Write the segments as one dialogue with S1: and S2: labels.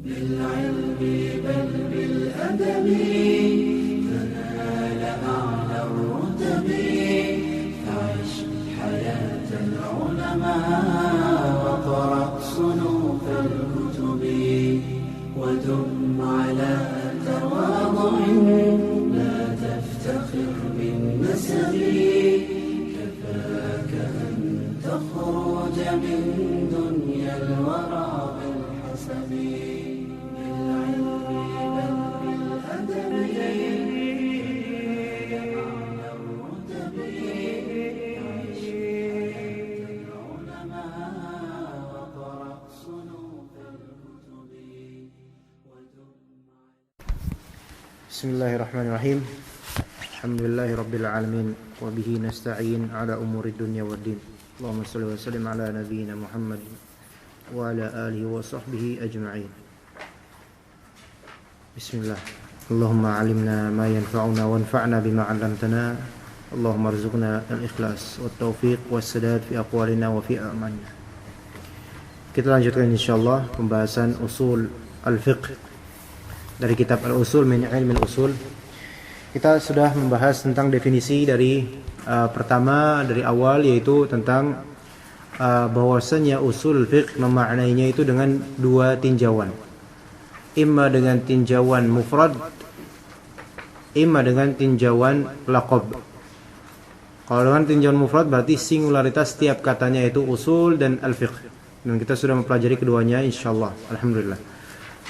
S1: بالعلم بل بالأدب تنال أعلى الرتب فعش حياة العلماء وقرأ صنوف الكتب ودم على تواضع لا تفتخر بالنسب كفاك أن تخرج من دنيا الورى بالحسب بالعلم بل بالأدب أعلى الرتب عيش حياة العلماء وقرأ صنوف الكتب
S2: بسم الله الرحمن الرحيم. Alhamdulillahi rabbil alamin wa bihi nasta'in ala umuri dunya waddin. Allahumma shalli wa sallim ala nabiyyina Muhammad wa ala alihi wa sahbihi ajma'in. Bismillah. Allahumma 'allimna ma yanfa'una wanfa'na bima 'allamtana. Allahumma arzuqna al-ikhlas wat taufiq was sadad fi aqwalina wa fi a'malina. Kita lanjutkan insyaallah pembahasan usul al-fiqh dari kitab Al-Usul min Ilmi al-Usul. Kita sudah membahas tentang definisi dari pertama dari awal, yaitu tentang bahwasannya usul fiqh memaknainya itu dengan dua tinjauan. Imma dengan tinjauan mufrad, imma dengan tinjauan laqab. Kalau dengan tinjauan mufrad berarti singularitas setiap katanya itu usul dan al-fiqh. Dan kita sudah mempelajari keduanya insyaallah. Alhamdulillah.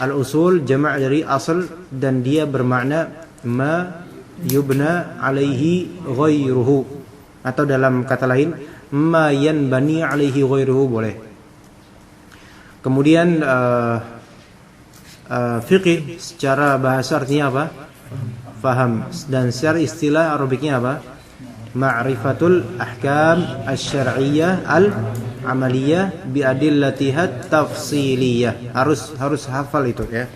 S2: Al-usul jama' dari asal dan dia bermakna ma yubna alaihi ghairuhu, atau dalam kata lain ma yanbani alaihi ghairuhu boleh. Kemudian fiqih secara bahasa artinya apa? Faham. Dan secara istilah Arabiknya apa? Ma'rifatul ahkam asy-syar'iyyah al-amaliyah bi adillatiha tafsiliyah. Harus hafal itu ya.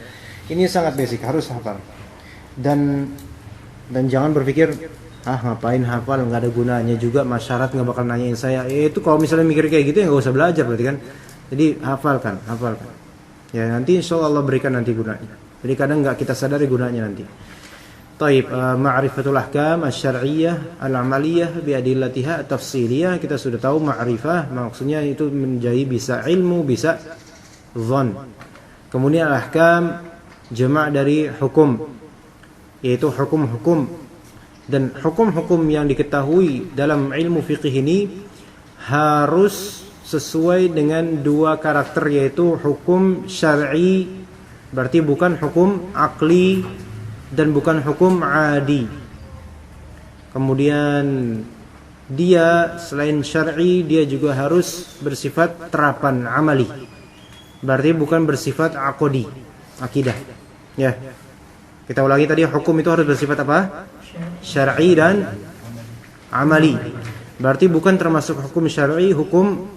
S2: Ini sangat basic, harus hafal. Dan jangan berpikir ngapain hafal, nggak ada gunanya juga, masyarakat nggak bakal nanyain saya. Itu kalau misalnya mikir kayak gitu ya nggak usah belajar berarti kan. Jadi hafalkan. Ya nanti insyaallah Allah berikan nanti gunanya. Jadi kadang nggak kita sadari gunanya nanti. Taib, ma'rifatul ahkam asy-syar'iyyah al-amaliyah bi adillatiha tafsiliyah. Kita sudah tahu ma'rifah maksudnya itu menjadi bisa ilmu, bisa dhann. Kemudian al-ahkam jama' dari hukum, yaitu hukum-hukum, dan hukum-hukum yang diketahui dalam ilmu fiqih ini harus sesuai dengan dua karakter, yaitu hukum syar'i, berarti bukan hukum akli dan bukan hukum adi. Kemudian dia selain syar'i dia juga harus bersifat terapan amali, berarti bukan bersifat aqdi, akidah. Ya. Kita ulangi tadi, hukum itu harus bersifat apa? Syar'i dan amali. Berarti bukan termasuk hukum syar'i, hukum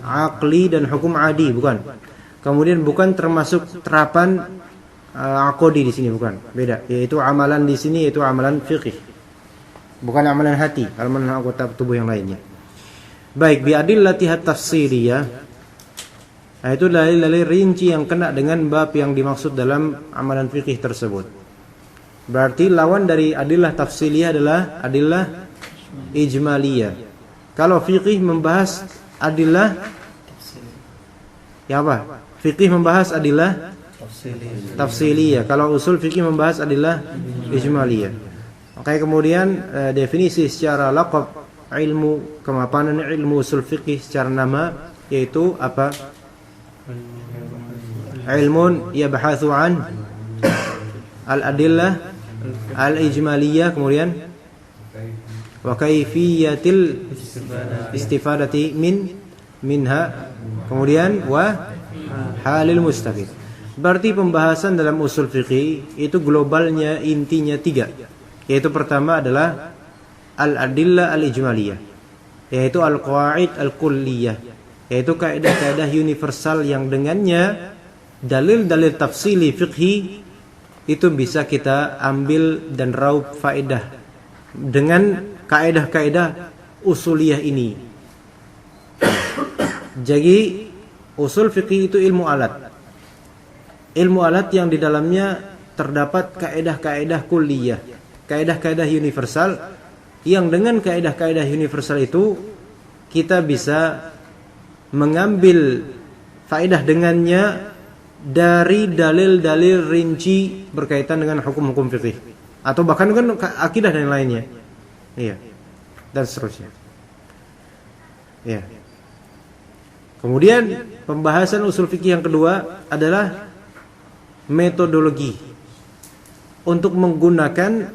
S2: aqli dan hukum adi, bukan. Kemudian bukan termasuk terapan aqdi di sini, bukan. Beda. Yaitu amalan di sini yaitu amalan fiqih. Bukan amalan hati, amalan anggota tubuh yang lainnya. Baik, bi adillatiha tafsiliyah. Nah, itu dalil-dalil rinci yang kena dengan bab yang dimaksud dalam amalan fikih tersebut. Berarti lawan dari adillah tafsiliyah adalah adillah ijmaliyah. Kalau fikih membahas adillah ya apa? Fikih membahas adillah tafsiliyah. Kalau usul fikih membahas adillah ijmaliyah. Oke, kemudian definisi secara laqab ilmu kemapanan ilmu usul fikih secara nama yaitu apa? Ilmun yabhathu an al-adillah al-ijmaliyah, kemudian wa kaifiyatil istifadati minha, kemudian wa halil mustafid. Berarti pembahasan dalam usul fiqih itu globalnya intinya tiga, yaitu pertama adalah al-adillah al-ijmaliyah, yaitu al-qawaid al-kulliyah, yaitu kaidah-kaidah universal yang dengannya dalil-dalil tafsili fiqhi itu bisa kita ambil dan raup faedah dengan kaidah-kaidah usuliyah ini. Jadi usul fikih itu ilmu alat. ilmu alat yang di dalamnya terdapat kaedah-kaedah kulliyah, kaedah-kaedah universal, yang dengan kaedah-kaedah universal itu kita bisa mengambil faedah dengannya dari dalil-dalil rinci berkaitan dengan hukum-hukum fikih atau bahkan dengan akidah dan lainnya. Iya. Dan seterusnya. Iya. Kemudian pembahasan usul fikih yang kedua adalah metodologi untuk menggunakan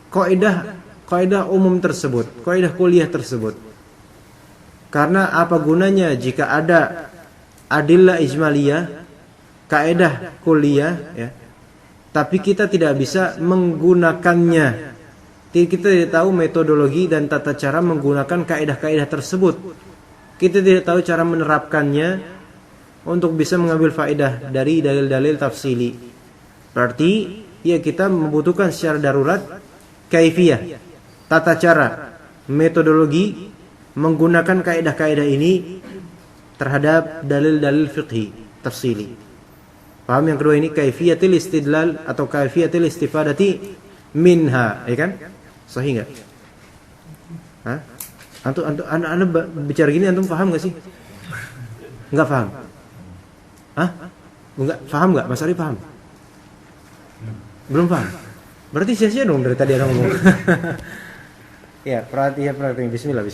S2: kaidah umum tersebut, kaidah kuliah tersebut. Karena apa gunanya jika ada adillah ijmaliyah, kaidah kuliah, ya, tapi kita tidak bisa menggunakannya. Kita tidak tahu metodologi dan tata cara menggunakan kaidah-kaidah tersebut. Kita tidak tahu cara menerapkannya untuk bisa mengambil faedah dari dalil-dalil tafsili. Berarti ya kita membutuhkan secara darurat kaifiyah, tata cara, metodologi menggunakan kaidah-kaidah ini terhadap dalil-dalil fiqhi tafsili. Paham yang kedua ini kaifiyatul istidlal atau kaifiyatul istifadati minha, ya kan? Sahih enggak? Hah? Antum bicara gini antum paham enggak sih? Enggak paham? Hah? Enggak paham enggak? Mas Ari paham? Belum paham? Berarti sia-sia dong dari tadi ada ngomong. Ya, perhatian. Bismillah.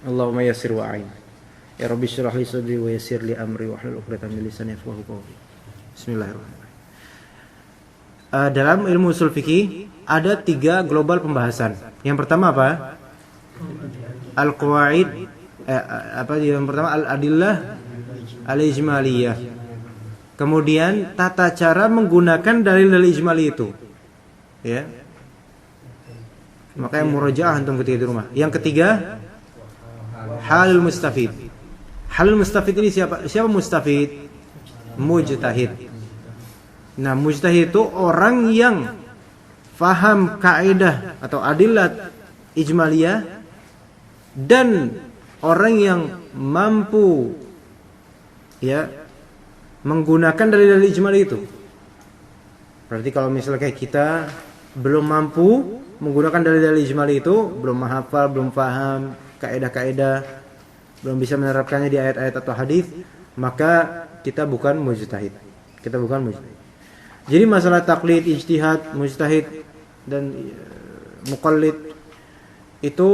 S2: Allahumma yassir wa a'in. Ya Rabbi shrah li sadri wa yassir li amri wa hlul 'uqdatam min lisani yafqahu qawli. Bismillahirrahmanirrahim. Dalam ilmu usul fikih ada 3 global pembahasan. Yang pertama apa? Al-qawaid yang pertama al-adillah al-ijmaliyah. Kemudian tata cara menggunakan dalil-dalil ijmali itu. Ya. Makanya murajaah antum ketika di rumah. Yang ketiga halul mustafid. Halul mustafid ini siapa? Siapa mustafid? Mujtahid. Nah, mujtahid itu orang yang faham kaidah atau adillah ijmaliyah dan orang yang mampu ya menggunakan dalil-dalil ijmali itu. Berarti kalau misalnya kayak kita belum mampu menggunakan dalil-dalil ijmali itu, belum menghafal, belum paham kaidah-kaidah, belum bisa menerapkannya di ayat-ayat atau hadis, maka kita bukan mujtahid. Jadi masalah taklid, ijtihad, mujtahid dan muqallid itu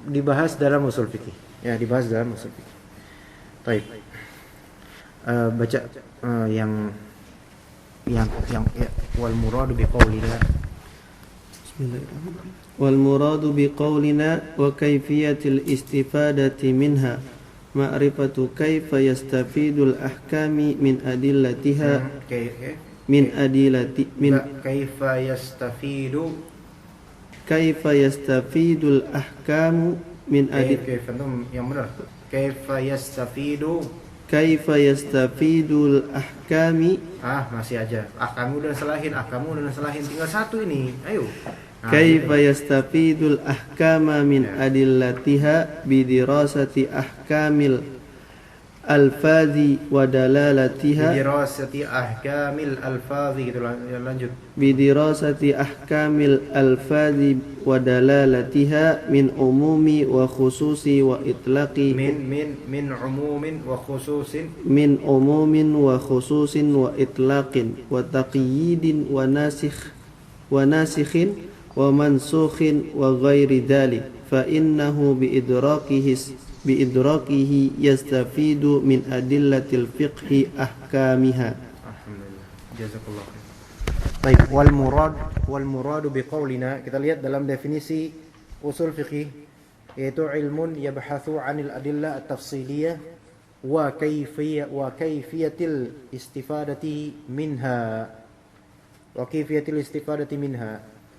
S2: dibahas dalam usul fikih. Ya, dibahas dalam usul fikih. Baik. Baca yang ya, wal muradu biqaulina. Bismillahirrahmanirrahim.
S3: Wal muradu biqaulina wa kayfiyatil istifadati minha ma'rifatu kaifa yastafidul ahkami min adillatiha kaifa yastafidul ahkamu min kaifa yastafidul ahkami.
S2: Masih aja. Ahkamu udah selahin tinggal satu ini. Ayo.
S3: Kaifa yastafidul ahkama min adillatiha bidirasati ahkamil alfazi wa dalalatiha.
S2: Bidirasati ahkamil alfazi gitu, lanjut.
S3: Bidirasati ahkamil alfazi wa dalalatiha min umumi wa khususi wa itlaqi
S2: min umumin wa khususin
S3: wa itlaqin wa taqyidin wa nasikhin wa mansukhin wa ghairi dhalik fa innahu biidrakihi yastafidu min adillatil fiqhi ahkamiha.
S2: Alhamdulillah. Jazakallah khair. Baik, wal muradu biqaulina, kita lihat dalam definisi usul fiqih, yaitu ilmun yabhathu 'anil adillah at-tafsiliyah wa kayfiyatil istifadati minha.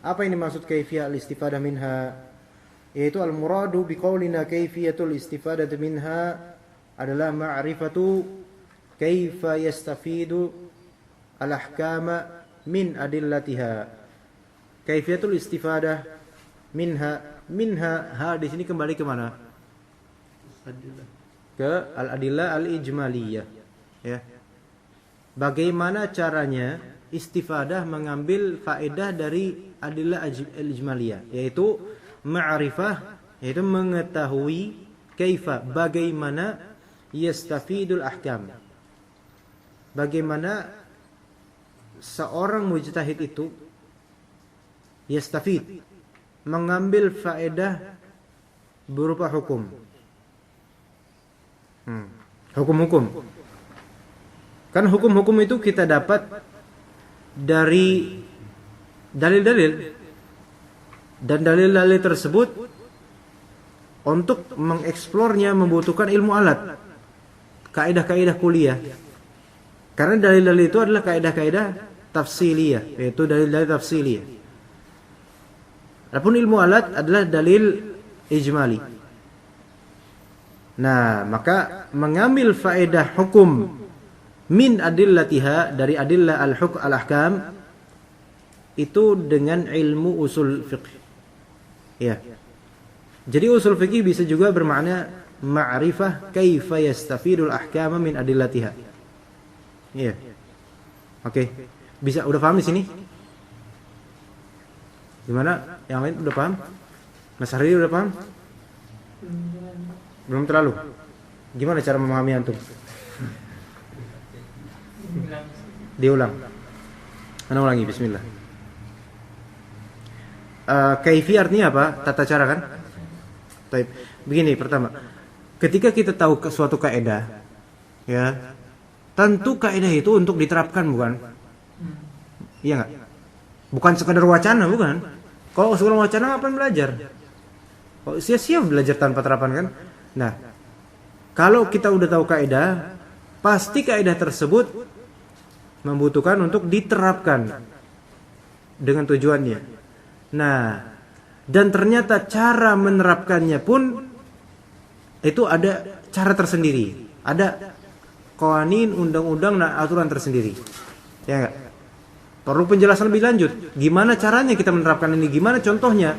S2: Apa yang dimaksud kaifiyah al-istifadah minha? Yaitu al-muradu biqaulina kaifiyatul istifadati minha adalah ma'rifatu kaifa yastafidu al-ahkama min adillatiha. Kaifiyatul istifadah minha di sini kembali ke mana? Ke al-adillah al-ijmaliyah, ya. bagaimana caranya istifadah mengambil faedah dari adillah al-ijmaliyah, yaitu ma'rifah, yaitu mengetahui kaifa, bagaimana yastafidul ahkam, bagaimana seorang mujtahid itu yastafid, mengambil faedah berupa hukum. Hukum-hukum. Kan hukum-hukum itu kita dapat dari dalil-dalil, dan dalil-dalil tersebut untuk mengeksplornya membutuhkan ilmu alat, kaidah-kaidah kuliah. Karena dalil-dalil itu adalah kaidah-kaidah tafsiliyah, yaitu dalil-dalil tafsiliyah. Adapun ilmu alat adalah dalil ijmali. Nah, maka mengambil faedah hukum min adillatiha, dari adillah al-ahkam, itu dengan ilmu usul fiqh. Ya. Jadi usul fiqh bisa juga bermakna ma'rifah kaifa yastafidul ahkama min adillatiha. Iya. Oke. Bisa, udah paham di sini? Gimana? Yang lain udah paham? Mas Hari udah paham? Belum terlalu. Gimana cara memahami antum? Diulang. Ana ulangi, bismillah. Kaifi artinya apa? Tata cara kan? Baik. Begini, pertama, ketika kita tahu suatu kaidah, ya, tentu kaidah itu untuk diterapkan, bukan? Iya enggak? Bukan sekadar wacana, bukan? Kalau sekadar wacana ngapain belajar? Kalau sia-sia belajar tanpa terapan, kan? Nah, kalau kita udah tahu kaidah, pasti kaidah tersebut membutuhkan untuk diterapkan dengan tujuannya. Nah, dan ternyata cara menerapkannya pun itu ada cara tersendiri, ada qawanin, undang-undang, dan aturan tersendiri. Ya enggak? Perlu penjelasan lebih lanjut. Gimana caranya kita menerapkan ini? Gimana contohnya?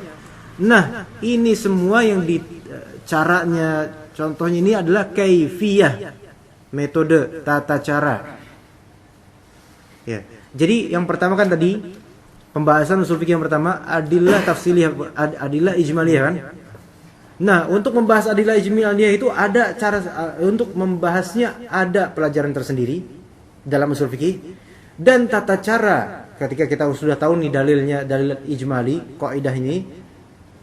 S2: Nah, ini semua yang di caranya, contohnya ini adalah kaifiyah, metode, tata cara. Ya. Jadi yang pertama kan tadi pembahasan usul fikih yang pertama adillah tafsiliyah, adillah ijmaliyah kan? Nah, untuk membahas adillah ijmaliyah itu ada cara, untuk membahasnya ada pelajaran tersendiri dalam usul fikih. Dan tata cara ketika kita sudah tahu nih dalilnya, dalil ijmali, kaidah ini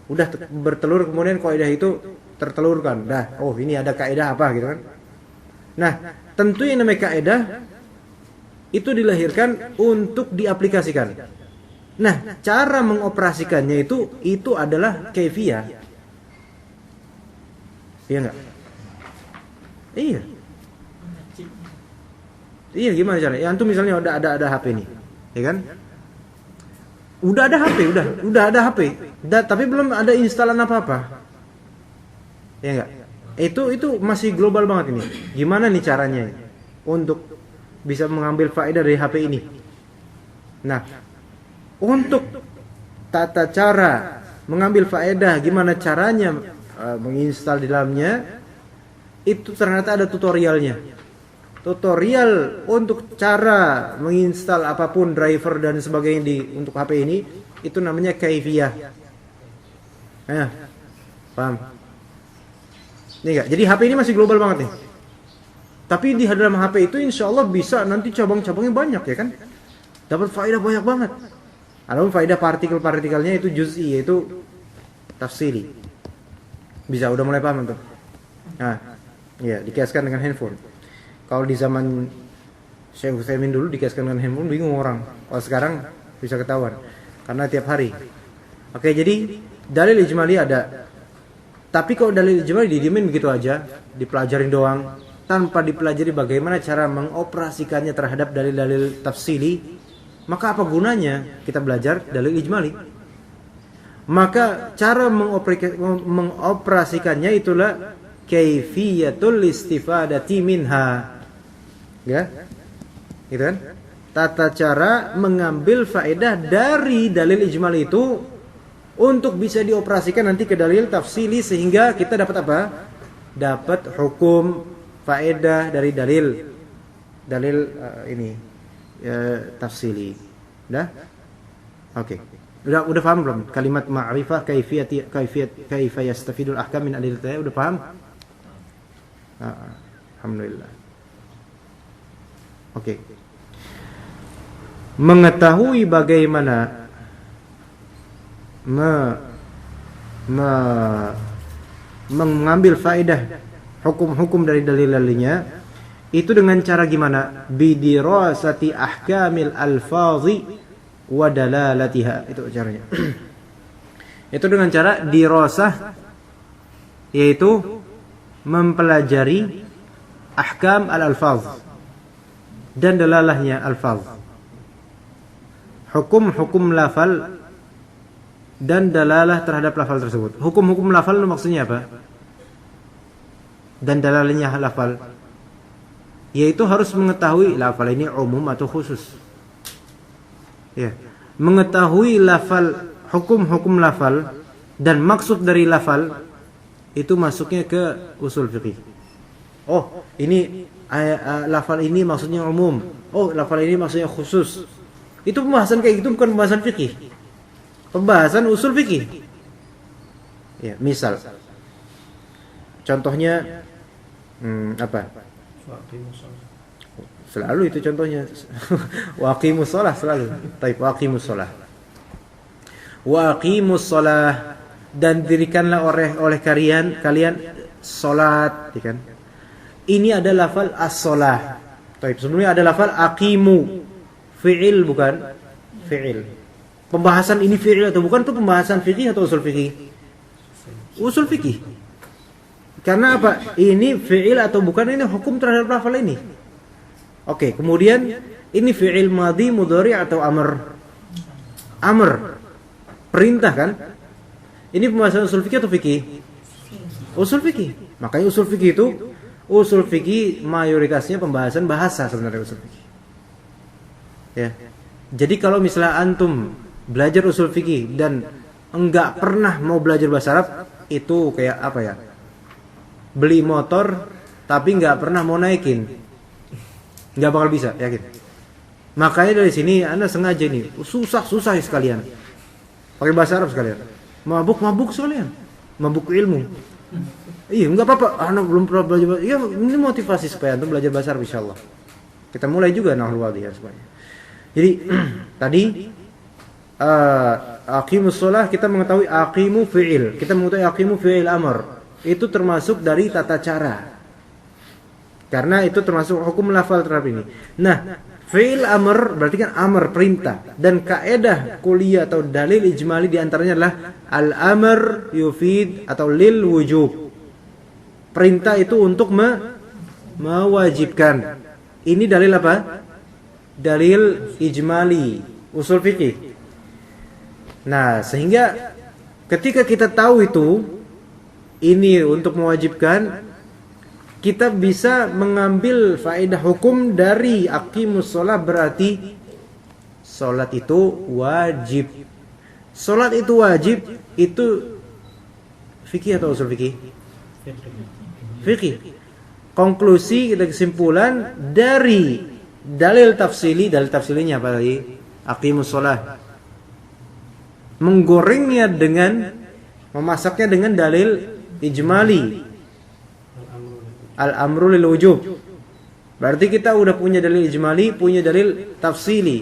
S2: udah bertelur, kemudian kaidah itu tertelurkan. Dah, oh ini ada kaidah apa gitu kan. Nah, tentu yang namanya kaidah itu dilahirkan untuk diaplikasikan. Nah, cara mengoperasikannya itu adalah kaifiyah. Iya enggak? Iya. Iya, gimana caranya? Ya antum misalnya ada HP nih, ya kan? Udah ada HP, udah ada HP. Tapi belum ada instalan apa-apa. Ya enggak? Itu masih global banget ini. Gimana nih caranya untuk bisa mengambil faedah dari HP ini? Nah, untuk tata cara mengambil faedah, gimana caranya menginstal di dalamnya, itu ternyata ada tutorialnya. Tutorial untuk cara menginstal apapun, driver dan sebagainya untuk HP ini, itu namanya kaifiyah. Nah, paham? Ini enggak? Jadi HP ini masih global banget nih. Tapi di dalam HP itu insya Allah bisa nanti cabang-cabangnya banyak, ya kan? Dapat faedah banyak banget. Adapun faedah partikel-partikelnya itu juz'i, yaitu tafsili. Bisa, udah mulai paham tuh. Nah, ya, dikiaskan dengan handphone. Kalau di zaman Syekh Utsaimin dulu dikiaskan dengan handphone, bingung orang. Kalau sekarang bisa ketahuan karena tiap hari. Oke, jadi dalil ijmali ada. Tapi kalau dalil ijmali didiemin begitu aja, dipelajarin doang tanpa dipelajari bagaimana cara mengoperasikannya terhadap dalil-dalil tafsili, maka apa gunanya kita belajar dalil ijmali? Maka cara mengoperasikannya itulah kaifiyatul istifadati minha. Ya, gitu kan? Tata cara mengambil faedah dari dalil ijmal itu untuk bisa dioperasikan nanti ke dalil tafsili, sehingga kita dapat apa? Dapat hukum, faedah dari dalil. dalil ini tafsili. Udah? Oke. Udah paham belum? Kalimat ma'rifah kaifa yastafidul ahkam min adillatih. Udah paham? Alhamdulillah. Oke. Mengetahui bagaimana mengambil faedah hukum-hukum dari dalil-dalilnya itu dengan cara gimana? Bidirasati ahkamil alfazi wa dalalatiha. Itu caranya. Itu dengan cara dirasah, yaitu mempelajari ahkam al-alfaz dan dalalahnya alfaz. Hukum-hukum lafal dan dalalah terhadap lafal tersebut. Hukum-hukum lafal itu maksudnya apa? Dan dalalahnya lafal, yaitu harus mengetahui lafal ini umum atau khusus. Ya, mengetahui lafal, hukum-hukum lafal dan maksud dari lafal itu masuknya ke usul fikih. Oh, ini lafal ini maksudnya umum. Oh, lafal ini maksudnya khusus. Itu pembahasan kayak gitu bukan pembahasan fikih. Pembahasan usul fikih. Ya, misal contohnya apa? Selalu itu contohnya. Waqimus shalah selalu. Baik, waqimus shalah. Waqimus shalah, dan dirikanlah oleh kalian salat, ya kan? Ini ada lafal as-shalah. Baik, sebelumnya ada lafal aqimu. Fi'il bukan? Fi'il. Pembahasan ini fi'il atau bukan itu pembahasan fikih atau usul fikih? Usul fikih. Karena apa? Ini fi'il atau bukan, ini hukum terhadap lafal ini. Oke, kemudian ini fi'il madhi, mudhari atau amr? Amr. Perintah kan? Ini pembahasan usul fikih atau fikih? Usul fikih. Makanya usul fikih mayoritasnya pembahasan bahasa sebenarnya usul fikih. Ya. Jadi kalau misalnya antum belajar usul fikih dan enggak pernah mau belajar bahasa Arab, itu kayak apa ya? Beli motor tapi enggak pernah mau naikin. Enggak bakal bisa, yakin. Makanya dari sini Anda sengaja ini susah sekalian. Pakai bahasa Arab sekalian. Mabuk sekalian. Mabuk ilmu. Iya, enggak apa-apa. Anak belum pernah belajar. Iya, ini motivasi supaya antum belajar bahasa Arab insyaallah. Kita mulai juga nahwu wadhiyah supaya. Jadi tadi aqimus shalah kita mengetahui aqimu fi'il. Kita mengetahui aqimu fi'il amr. Itu termasuk dari tata cara. Karena itu termasuk hukum lafal terhadap ini. Nah, fi'il amr berarti kan amr perintah, dan kaidah kuliah atau dalil ijmali di antaranya adalah al-amr yufid atau lil wujub. Perintah itu untuk mewajibkan. Ini dalil apa? Dalil ijmali usul fikih. Nah, sehingga ketika kita tahu itu ini untuk mewajibkan, kita bisa mengambil faedah hukum dari aqimus shalah, berarti salat itu wajib. Salat itu wajib, itu fikih atau usul fikih? Fikih. Konklusi kita kesimpulan dari dalil tafsilinya apa tadi? Aqimus shalah. Menggorengnya dengan memasaknya dengan dalil ijmali. Al-amru lil wujub. Berarti kita udah punya dalil ijmali, punya dalil tafsili.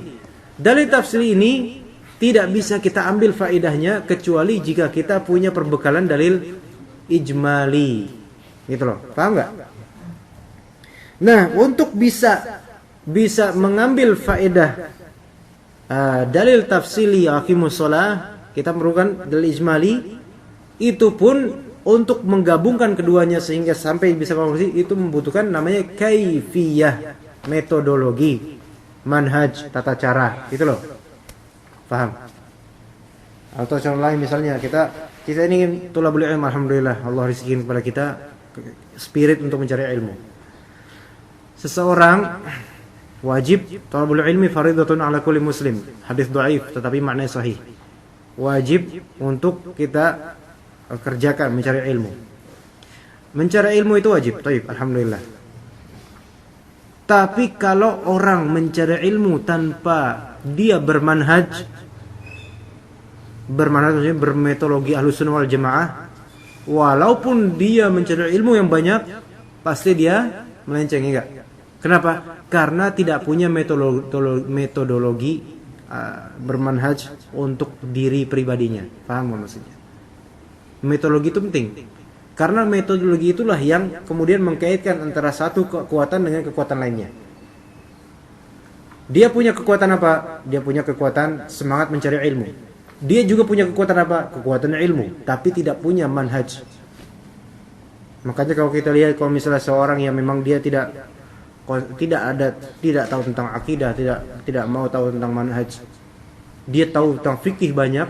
S2: Dalil tafsili ini tidak bisa kita ambil faedahnya kecuali jika kita punya perbekalan dalil ijmali. Gitu loh. Paham enggak? Nah, untuk bisa mengambil faedah dalil tafsili aqimus shalah, kita memerlukan dalil ijmali. Itu pun untuk menggabungkan keduanya sehingga sampai bisa konklusi, itu membutuhkan namanya kaifiyah, metodologi, manhaj, tata cara, gitu loh. Paham? Atau contoh lain misalnya kita ini thalabul ilm, alhamdulillah Allah rizkiin kepada kita spirit untuk mencari ilmu. Seseorang wajib, thalabul ilmi fardhatun ala kulli muslim. Hadis dhaif tetapi maknanya sahih. Wajib untuk kita kerjakan mencari ilmu. Mencari ilmu itu wajib. Baik, alhamdulillah. Tapi kalau orang mencari ilmu tanpa dia bermanhaj maksudnya bermetodologi Ahlussunnah wal Jamaah, walaupun dia mencari ilmu yang banyak, pasti dia melenceng, enggak? Kenapa? Karena tidak punya metodologi bermanhaj untuk diri pribadinya. Paham maksudnya? Metodologi itu penting. Karena metodologi itulah yang kemudian mengkaitkan antara satu kekuatan dengan kekuatan lainnya. Dia punya kekuatan apa? Dia punya kekuatan semangat mencari ilmu. Dia juga punya kekuatan apa? Kekuatan ilmu, tapi tidak punya manhaj. Makanya kalau kita lihat, kalau misalnya seorang yang memang dia tidak tahu tentang akidah, tidak mau tahu tentang manhaj, dia tahu tentang fikih banyak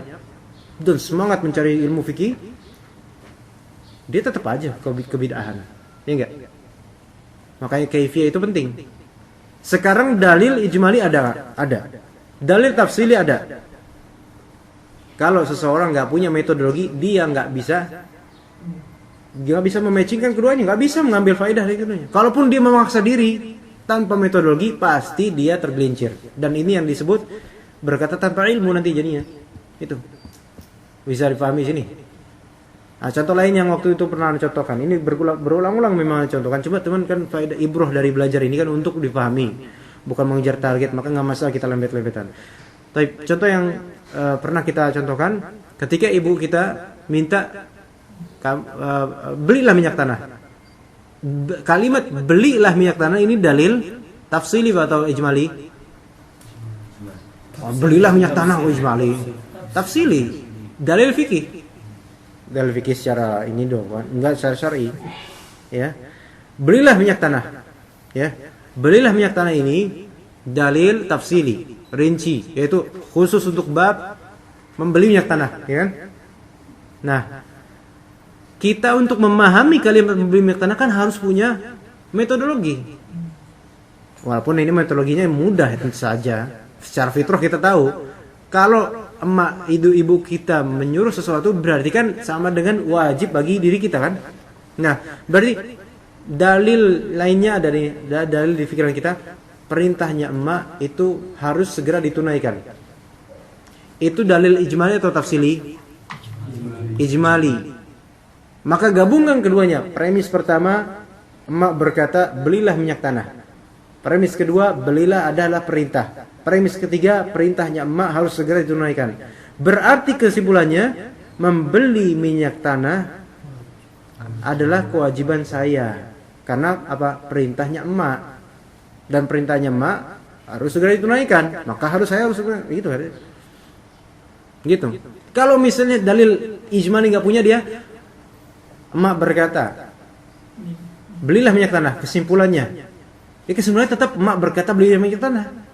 S2: dan semangat mencari ilmu fikih, dia tetap aja kebid'ahan, ya enggak? Makanya kaifiyah itu penting. Sekarang dalil ijmali ada. Dalil tafsili ada. Kalau seseorang nggak punya metodologi, dia nggak bisa mematchingkan keduanya, nggak bisa mengambil faedah dari keduanya. Kalaupun dia memaksa diri tanpa metodologi, pasti dia tergelincir. Dan ini yang disebut berkata tanpa ilmu nanti jadinya. Itu bisa dipahami sini. Nah, contoh lain yang waktu itu pernah dicontohkan, ini berulang-ulang memang dicontohkan. Coba teman kan faedah ibroh dari belajar ini kan untuk dipahami, bukan mengejar target, maka nggak masalah kita lembet-lembetan. Tapi contoh yang pernah kita contohkan, ketika ibu kita minta belilah minyak tanah. Kalimat belilah minyak tanah ini dalil tafsili atau ijmali? Belilah minyak tanah ijmali. Tafsili, dalil fikih. Dalil fikih secara ini dong, enggak secara syar'i. Ya. Belilah minyak tanah. Ya. Belilah minyak tanah ini dalil tafsili, rinci, yaitu khusus untuk bab membeli minyak tanah, ya kan? Nah, kita untuk memahami kalimat membeli minyak tanah kan harus punya metodologi. Walaupun ini metodologinya mudah tentu saja. Secara fitrah kita tahu kalau ibu kita menyuruh sesuatu berarti kan sama dengan wajib bagi diri kita kan. Nah, berarti dalil lainnya dari dalil di pikiran kita, perintahnya emak itu harus segera ditunaikan. Itu dalil ijmali atau tafsili? Ijmali. Maka gabungkan keduanya. Premis pertama, emak berkata belilah minyak tanah. Premis kedua, belilah adalah perintah. Premis ketiga, perintahnya emak harus segera ditunaikan. Berarti kesimpulannya, membeli minyak tanah adalah kewajiban saya. Karena apa? Perintahnya emak. Dan perintahnya emak harus segera ditunaikan. Maka saya harus segera. Gitu. Kalau misalnya dalil ijmali nggak punya dia, emak berkata, belilah minyak tanah. Kesimpulannya, kesimpulannya tetap emak berkata belilah minyak tanah.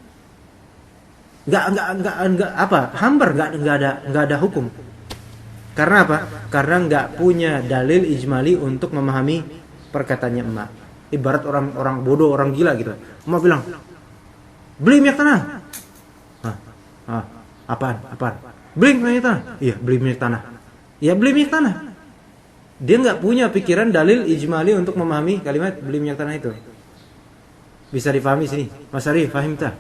S2: Nggak apa? Hambar, nggak ada hukum. Karena apa? Karena nggak punya dalil ijmali untuk memahami perkataannya emak. Ibarat orang bodoh, orang gila gitu. Emak bilang, beli minyak tanah. Apaan? Beli minyak tanah. Iya, beli minyak tanah. Ya, beli minyak tanah. Dia nggak punya pikiran dalil ijmali untuk memahami kalimat beli minyak tanah itu. Bisa dipahami sini. Mas Ari, paham tak?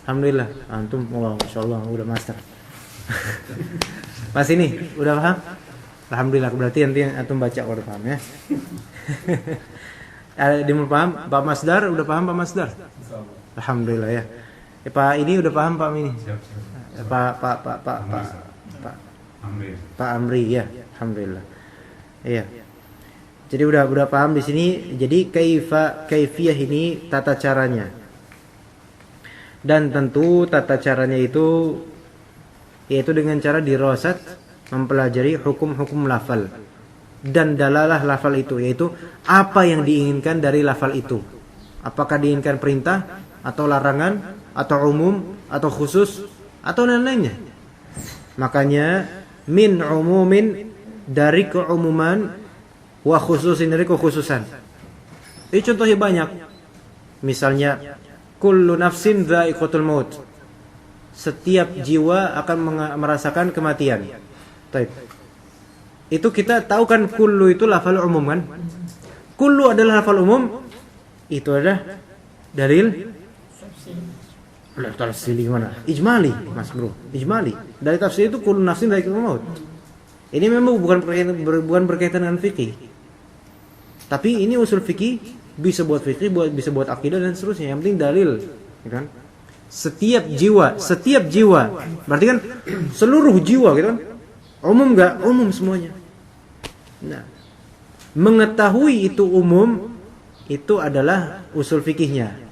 S2: Alhamdulillah, antum, masyaallah udah master. Mas ini udah paham? Alhamdulillah, berarti nanti antum baca udah paham ya. Dia mau paham? Pak Masdar udah paham Pak Masdar? Alhamdulillah ya. Pak ini udah paham Pak ini? Pak Amri ya, alhamdulillah. Iya. Jadi udah paham di sini. Jadi kaifiyah ini tata caranya. Dan tentu tata caranya itu yaitu dengan cara dirasat, mempelajari hukum-hukum lafal dan dalalah lafal itu, yaitu apa yang diinginkan dari lafal itu. Apakah diinginkan perintah atau larangan atau umum atau khusus atau lain-lainnya. Makanya min umumin, dari keumuman, wa khususin, dari kekhususan. Ini contohnya banyak. Misalnya kullu nafsin dha'iqatul maut. Setiap jiwa akan merasakan kematian. Baik. Itu kita tahu kan kullu itu lafal umum kan? Kullu adalah lafal umum. Itu adalah Dalil tafsir gimana? Ijmali, Mas Bro. Ijmali. Dari tafsir itu kullu nafsin dha'iqatul maut. Ini memang bukan berkaitan dengan fikih. Tapi ini usul fikih, bisa buat fikih, bisa buat akidah dan seterusnya. Yang penting dalil, ya kan? Setiap jiwa. Berarti kan seluruh jiwa gitu kan? Umum enggak? Umum semuanya. Nah, mengetahui itu umum itu adalah usul fikihnya.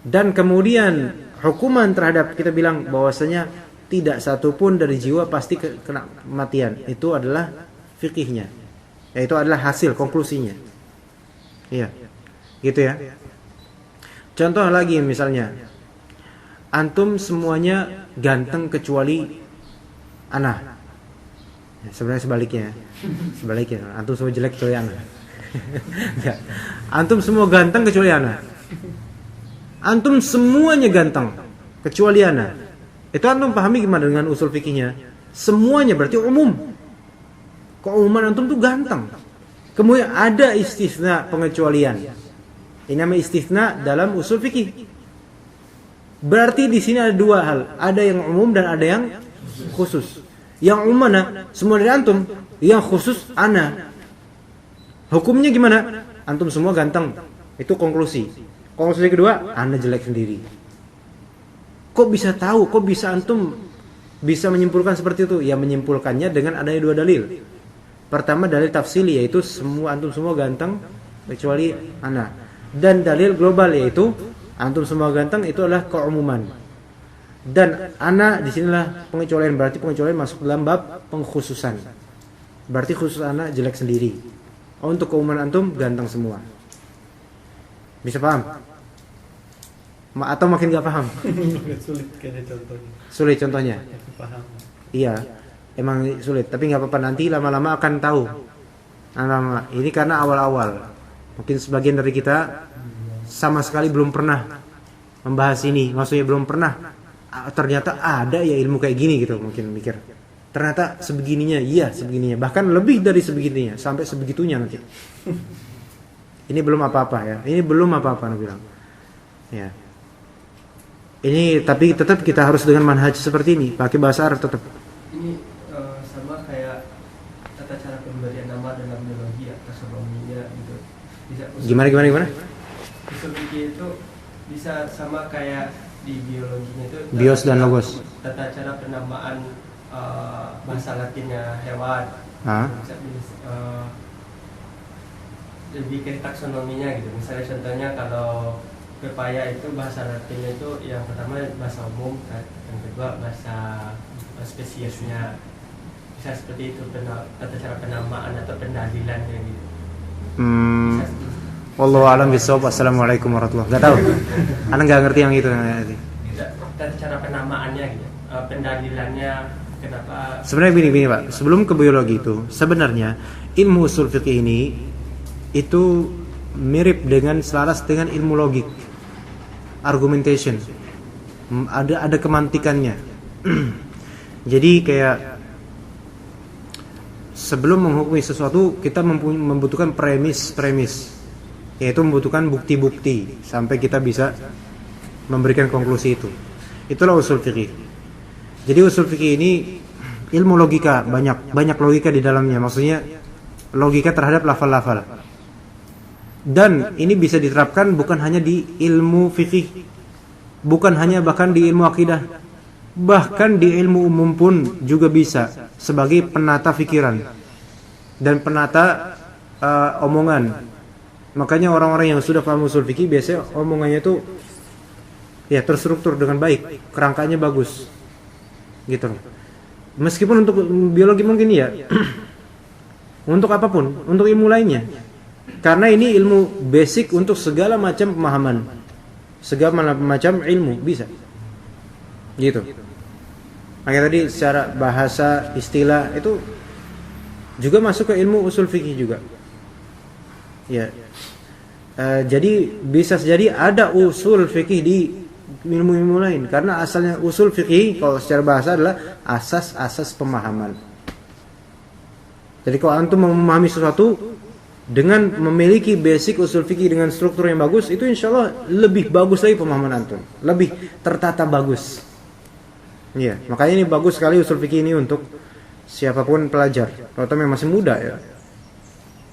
S2: Dan kemudian hukuman terhadap, kita bilang bahwasanya tidak satupun dari jiwa pasti kena kematian. Itu adalah fikihnya. Yaitu adalah hasil konklusinya. Iya. Gitu ya. Contoh lagi misalnya, antum semuanya ganteng kecuali ana. Ya, sebenarnya sebaliknya. Antum semua jelek kecuali ana. Ya. Antum semua ganteng kecuali ana. Antum semuanya ganteng kecuali ana. Itu antum pahami gimana dengan usul fikihnya? Semuanya berarti umum. Keumuman antum tuh ganteng. Kemudian ada istisna, pengecualian. Ini namanya istisna dalam usul fikih. Berarti di sini ada dua hal, ada yang umum dan ada yang khusus. Yang umum mana? Semua dari antum. Yang khusus ana. Hukumnya gimana? Antum semua ganteng. Itu konklusi. Konklusi kedua, ana jelek sendiri. Kok bisa tahu? Kok bisa antum bisa menyimpulkan seperti itu? Ya menyimpulkannya dengan adanya dua dalil. Pertama dalil tafsili, yaitu antum semua ganteng kecuali ana. Dan dalil global, yaitu antum semua ganteng, itu adalah keumuman. Dan ana disinilah pengecualian, berarti pengecualian masuk dalam bab pengkhususan. Berarti khusus ana jelek sendiri. Untuk keumuman antum ganteng semua. Bisa paham? Atau makin gak paham?
S3: Sulit kayaknya contohnya.
S2: Sulit contohnya?
S3: Paham.
S2: Iya, emang sulit. Tapi gak apa-apa, nanti lama-lama akan tahu. Lama-lama. Ini karena awal-awal. Mungkin sebagian dari kita sama sekali belum pernah membahas ini. Maksudnya belum pernah. Ternyata ada ya ilmu kayak gini gitu. Mungkin mikir. Ternyata sebegininya. Iya sebegininya. Bahkan lebih dari sebegininya. Sampai sebegitunya nanti. Ini belum apa-apa ya. Ini belum apa-apa Nabi bilang. Ya. Ini tapi tetap kita harus dengan manhaj seperti ini. Pakai bahasa Arab tetap.
S4: Ini sama kayak tata cara pemberian nama dalam biologi ya, taksonominya gitu. Bisa
S2: Gimana?
S4: Usul fikih itu bisa sama kayak di biologinya itu.
S2: Bios dan logos.
S4: Tata cara penamaan bahasa Latinnya hewan. Bisa lebih ke taksonominya gitu. Misalnya contohnya kalau pepaya itu bahasa Latinnya itu yang pertama bahasa umum, yang kedua bahasa spesiesnya. Bisa seperti itu tata cara penamaan atau pendalilannya gitu.
S2: Wallahu a'lam bishawab. Assalamualaikum warahmatullahi wabarakatuh. Gak tahu. Anda nggak ngerti yang itu.
S4: Tata cara penamaannya gitu. Pendalilannya kenapa?
S2: Sebenarnya gini Pak. Sebelum ke biologi itu, sebenarnya ilmu usul fikih ini itu mirip dengan selaras dengan ilmu logik, argumentation. Ada kemantikannya. Jadi kayak sebelum menghukumi sesuatu kita membutuhkan premis, yaitu membutuhkan bukti-bukti sampai kita bisa memberikan konklusi itu. Itulah usul fikih. Jadi usul fikih ini ilmu logika, banyak logika di dalamnya. Maksudnya logika terhadap lafal-lafal. Dan ini bisa diterapkan bukan hanya di ilmu fikih, bukan hanya bahkan di ilmu akidah, bahkan di ilmu umum pun juga bisa sebagai penata pikiran dan penata omongan. Makanya orang-orang yang sudah paham usul fikih biasanya omongannya itu ya terstruktur dengan baik, kerangkanya bagus, gitu. Meskipun untuk biologi mungkin ya, untuk apapun, untuk ilmu lainnya. Karena ini ilmu basic untuk segala macam pemahaman, segala macam ilmu bisa, gitu. Makanya tadi secara bahasa istilah itu juga masuk ke ilmu usul fikih juga. Ya, jadi bisa jadi ada usul fikih di ilmu-ilmu lain. Karena asalnya usul fikih kalau secara bahasa adalah asas-asas pemahaman. Jadi kalau antum memahami sesuatu, Dengan memiliki basic usul fikih dengan struktur yang bagus, itu insya Allah lebih bagus lagi pemahaman antum, lebih tertata bagus. Iya, makanya ini bagus sekali usul fikih ini untuk siapapun pelajar, terutama yang masih muda ya.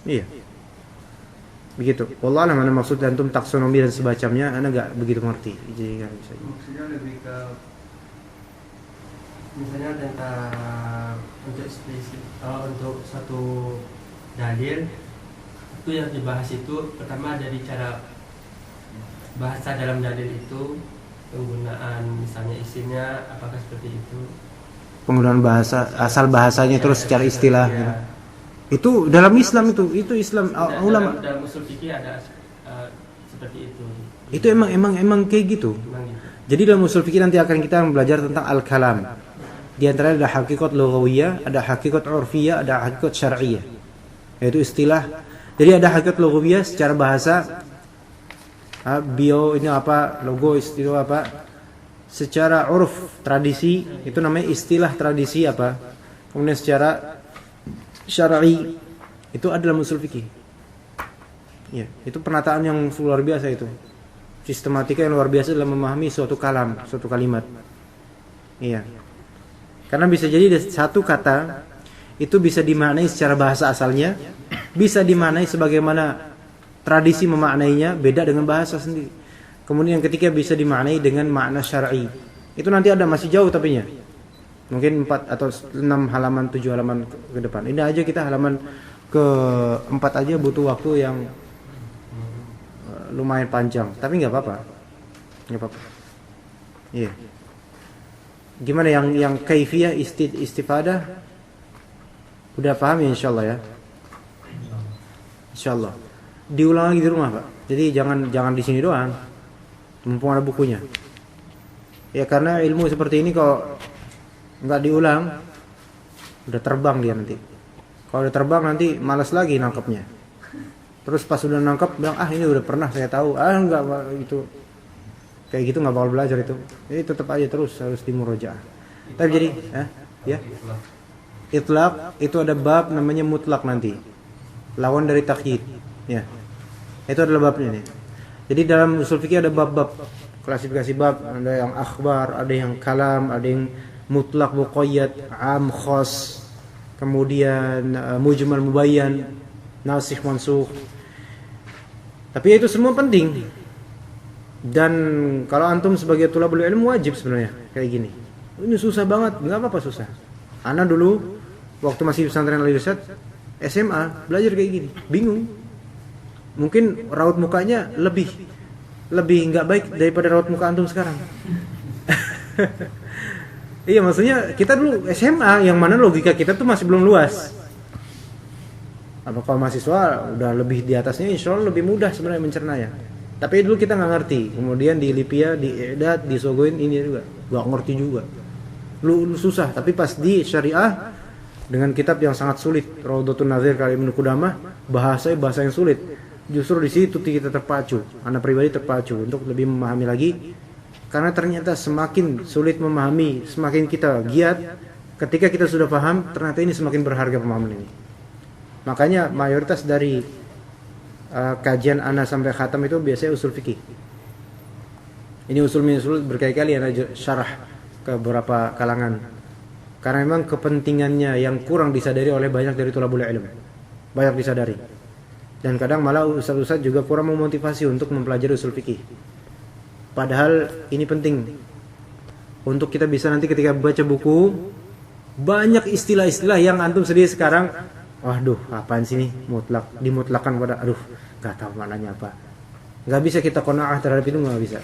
S2: Iya, begitu. Wallah alam, mana maksud antum taksonomi dan sebacamnya, anda nggak begitu ngerti. Jadi nggak bisa.
S4: Maksudnya lebih ke misalnya tentang untuk spesifik, untuk satu dalil itu yang dibahas itu pertama dari cara bahasa dalam dalil itu, penggunaan misalnya isinya apakah seperti itu,
S2: Penggunaan bahasa, asal bahasanya terus secara istilah.
S4: ya.
S2: Gitu. Itu dalam Islam itu Islam ulama.
S4: Dalam usul fikih ada seperti itu.
S2: Itu emang kayak gitu.
S4: Memang gitu.
S2: Jadi dalam usul fikih nanti akan kita belajar tentang al-kalam. Di antaranya ada hakikat lughawiyah, ada hakikat urfiyah, ada hakikat syar'iyyah. Yaitu istilah. Jadi ada hakikat lughawiyah secara bahasa, bio ini apa, logo istilah apa. Secara urf, tradisi, itu namanya istilah tradisi apa. Kemudian secara syar'i itu ada dalam usul fikih. Ya, itu penataan yang luar biasa itu. Sistematika yang luar biasa dalam memahami suatu kalam, suatu kalimat. Iya. Karena bisa jadi satu kata itu bisa dimaknai secara bahasa asalnya, bisa dimaknai sebagaimana tradisi memaknainya, beda dengan bahasa sendiri. Kemudian yang ketiga bisa dimaknai dengan makna syar'i. Itu nanti ada masih jauh tapinya. Mungkin 4 atau 6 halaman, 7 halaman ke depan. Ini aja kita halaman ke 4 aja butuh waktu yang lumayan panjang, tapi nggak apa-apa. Nggak apa-apa. Iya. Gimana yang kaifiyah istifadah? Udah paham ya insyaallah ya? Insyaallah. Diulang lagi di rumah, Pak. Jadi jangan di sini doang. Mumpung ada bukunya. Ya karena ilmu seperti ini kalau nggak diulang udah terbang dia nanti. Kalau udah terbang nanti malas lagi nangkepnya. Terus pas udah nangkep bilang ini udah pernah saya tahu. Enggak itu. Kayak gitu nggak bakal belajar itu. Jadi tetap aja terus harus dimurojaah. Tapi jadi ya. Itlaq itu ada bab namanya mutlak nanti. Lawan dari takyid. Ya. Itu adalah babnya nih. Jadi dalam usul fikih ada bab-bab, klasifikasi bab, ada yang akhbar, ada yang kalam, ada yang mutlak muqayyad, am khas, kemudian mujmal mubayyan, nasikh mansukh. Tapi itu semua penting. Dan kalau antum sebagai thalabul ilmu wajib sebenarnya kayak gini. Ini susah banget, enggak apa-apa susah. Ana dulu waktu masih pesantren Al-Irsyad SMA belajar kayak gini, bingung. Mungkin raut mukanya lebih enggak baik daripada raut muka antum sekarang. Iya, maksudnya kita dulu SMA yang mana logika kita tuh masih belum luas. Apa kalau mahasiswa udah lebih di atasnya, insya Allah lebih mudah sebenarnya mencernanya. Tapi dulu kita nggak ngerti. Kemudian di Lipia, di I'dad, di Sogoin ini juga nggak ngerti juga. Lu susah. Tapi pas di syariah dengan kitab yang sangat sulit, Raudhatun Nazir karya Ibnu Qudamah, bahasa yang sulit. Justru di situ kita terpacu. Anak pribadi terpacu untuk lebih memahami lagi. Karena ternyata semakin sulit memahami, semakin kita giat. Ketika kita sudah paham, ternyata ini semakin berharga pemahaman ini. Makanya mayoritas dari kajian ana sampai khatam itu biasanya usul fikih. Ini usul berkali-kali ana syarah ke beberapa kalangan. Karena memang kepentingannya yang kurang disadari oleh banyak dari thalabul ilm. Banyak disadari. Dan kadang malah ustaz-ustaz juga kurang memotivasi untuk mempelajari usul fikih. Padahal ini penting untuk kita bisa nanti ketika baca buku banyak istilah-istilah yang antum sendiri sekarang waduh apaan sih nih mutlak dimutlakan pada nggak tahu maknanya apa. Nggak bisa kita qanaah terhadap itu, nggak bisa.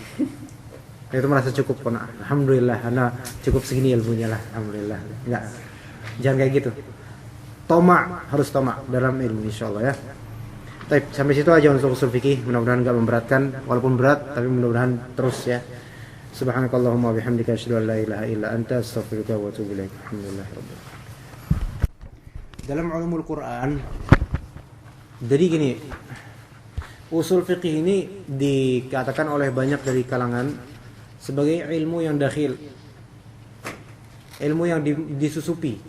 S2: Itu merasa cukup qanaah. Alhamdulillah ana cukup segini ilmunya lah, alhamdulillah. Nggak, jangan kayak gitu. Harus tomak dalam ilmu insyaallah ya. Baik, sampai situ aja untuk usul fikih. Mudah-mudahan enggak memberatkan, walaupun berat tapi mudah-mudahan terus ya. Subhanakallahumma bihamdika asyhadu an la ilaha illa anta astaghfiruka wa atubu ilaik. Alhamdulillah. Dalam ulumul Quran, jadi gini, usul fikih ini dikatakan oleh banyak dari kalangan sebagai ilmu yang dakhil, ilmu yang disusupi,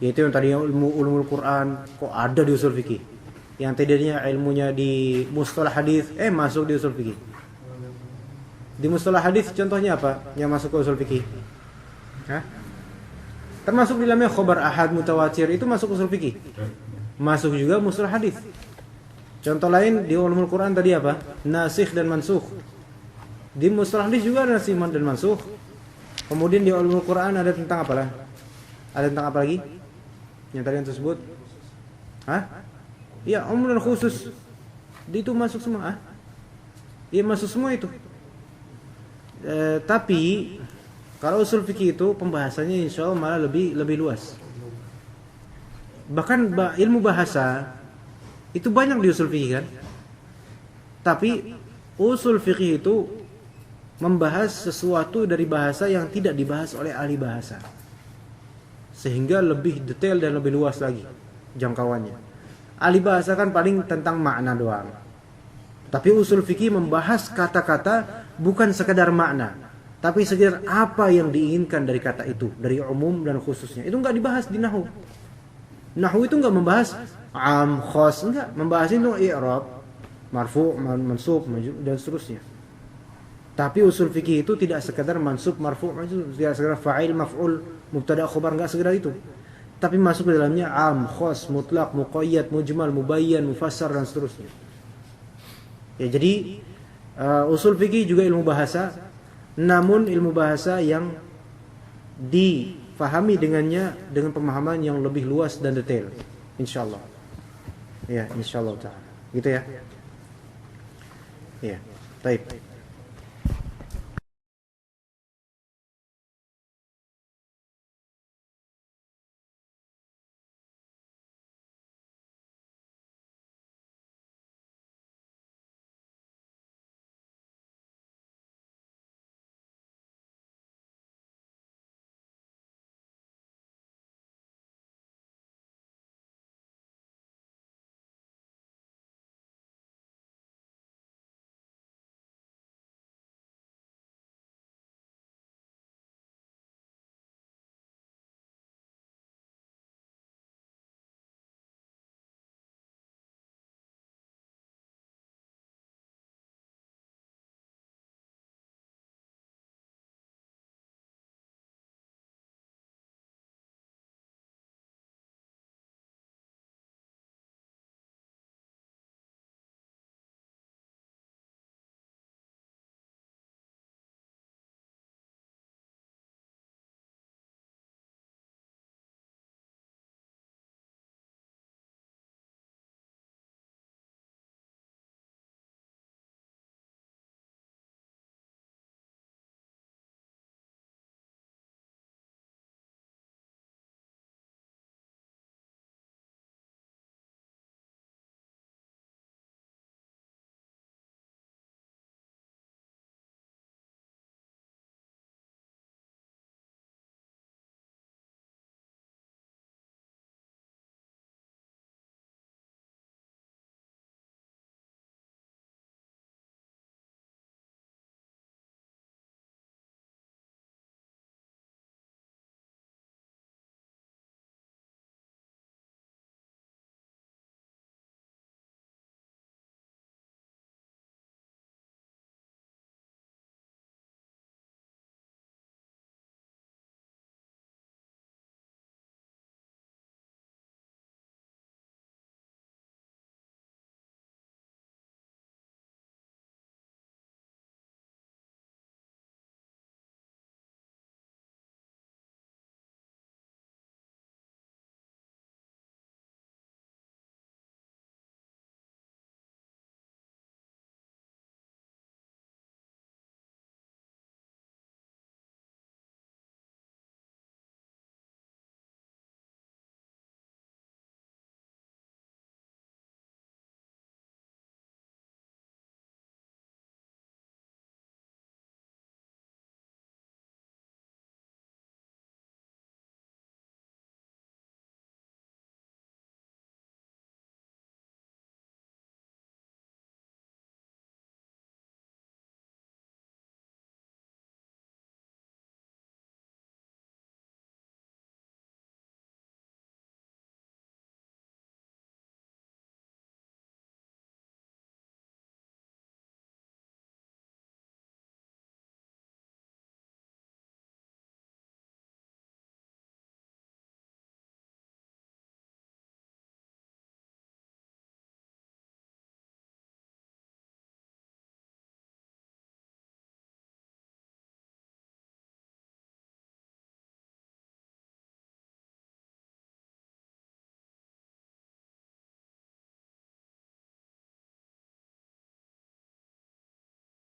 S2: yaitu yang tadi ilmu ulumul Quran kok ada di usul fikih. yang tadinya ilmunya di mustalah hadis masuk di usul fikih. Di mustalah hadis contohnya apa yang masuk ke usul fikih? Hah? Termasuk di dalamnya khabar ahad mutawatir itu masuk usul fikih. Masuk juga mustalah hadis. Contoh lain di ulumul Quran tadi apa? Nasikh dan mansukh. Di mustalah hadis juga ada nasikh dan mansukh. Kemudian di ulumul Quran ada tentang apa lah? Ada tentang apa lagi? Yang tadi yang tersebut? Hah? Ya, umum dan khusus. Itu masuk semua. Iya masuk semua itu. Tapi kalau usul fikih itu pembahasannya insya Allah malah lebih luas. Bahkan ilmu bahasa itu banyak di usul fikih kan. Tapi usul fikih itu membahas sesuatu dari bahasa yang tidak dibahas oleh ahli bahasa, sehingga lebih detail dan lebih luas lagi jangkauannya. Ahli bahasa kan paling tentang makna doang. Tapi usul fikih membahas kata-kata bukan sekedar makna, tapi sekedar apa yang diinginkan dari kata itu, dari umum dan khususnya. Itu enggak dibahas di nahwu. Nahwu itu enggak membahas am, khas, enggak. Membahas itu i'rab, marfu', mansub, dan seterusnya. Tapi usul fikih itu tidak sekedar mansub, marfu', tidak sekedar fa'il, maf'ul, mubtada, khabar, enggak sekedar itu. Tapi masuk ke dalamnya am, khas, mutlak, muqayyad, mujmal, mubayyan, mufassar dan seterusnya. Ya, jadi usul fikih juga ilmu bahasa, namun ilmu bahasa yang difahami dengannya dengan pemahaman yang lebih luas dan detail, insyaallah. Ya, insyaallah taala. Gitu ya. Ya, baik.